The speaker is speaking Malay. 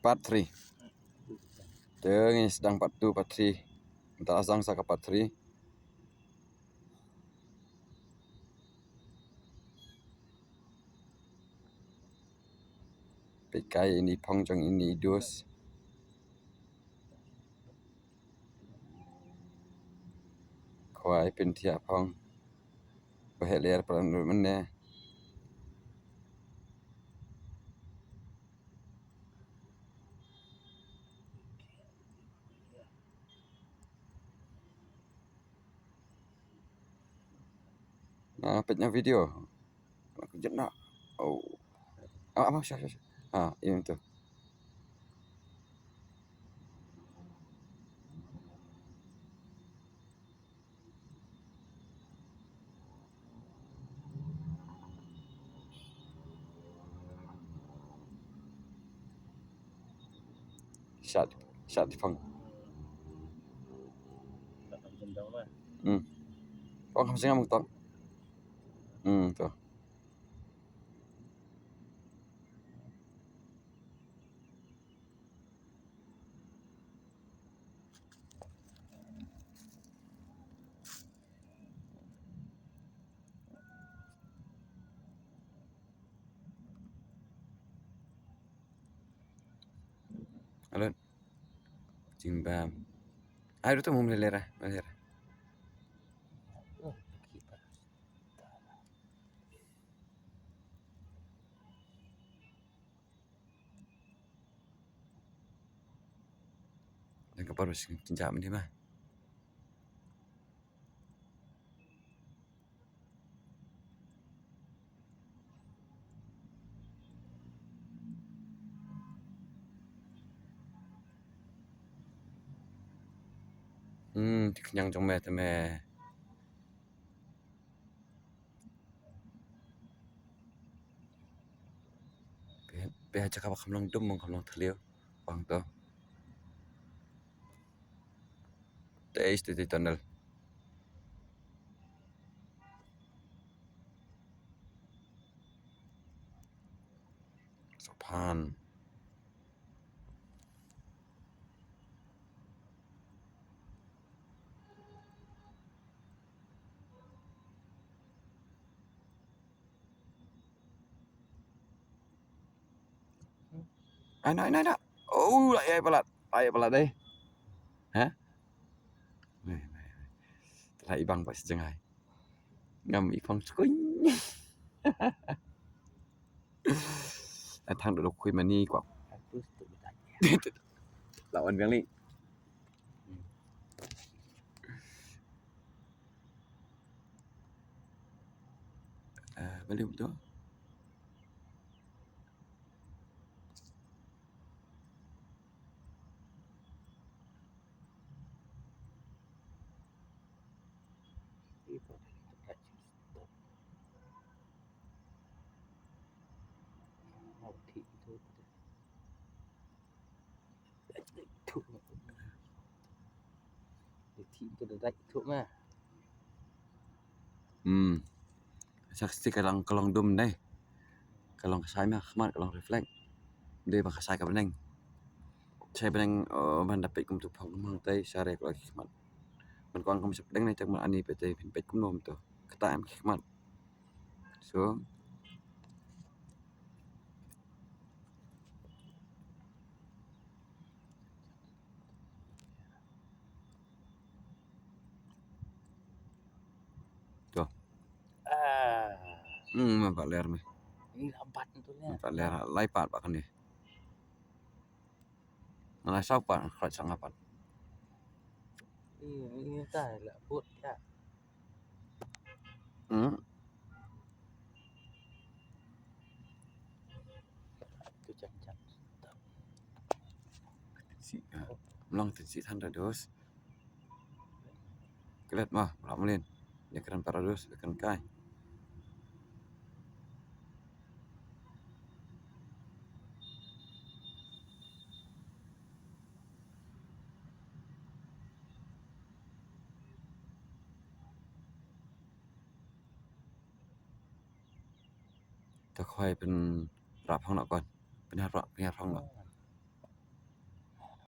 patri. Tengis sedang patu patri. Entah asang saka patri. Pekai ini pongjong ini dus. Khwai pen thia phong. Ba het ler pran man ne. Penya video. Aku jenak. Oh. Apa syah. Ini tu. Syat di phong. Phong không sinh một tông. Tu. Alon. Jimbam. Ayo tu mau melera. Dan keparus tinjak ni mah. Kenyang trong mẹ teme. Be cakap kamlong dum mong kamlong thliu. Bang to. Taste di tunnel. Sopan. Ai. Oh, ai pelat. Ai pelat deh. Hah? Telah ibang pak sejengai. Ngam ifang skuy. ทางเดี๋ยวเราคุยมานี่กว่าเราอันเรื่องนี้มาเร็วตัวทีมตัวได้ถูกมั้ยsaksi kalang dum deh kalang kasai mah khmat kalang reflect dia ba kasai ka beneng chai beneng man dapat kum tu phong mang tai sare ko khmat man kwang kum sep deng nei tak man ani pe te pin pet kum nom to kata am khmat so Pak ler meh. Ini lambat tentunya. Pak ler lai pat pak kan ni. Mana sau pat khat sang apat. Ini kan lah put ya. Tu cacat. Si long si than dos. Kelet mah lam len. Ya keran parados kan kai. Ta khoi เป็นรับห้องนอกก่อนเป็นรับห้องนอก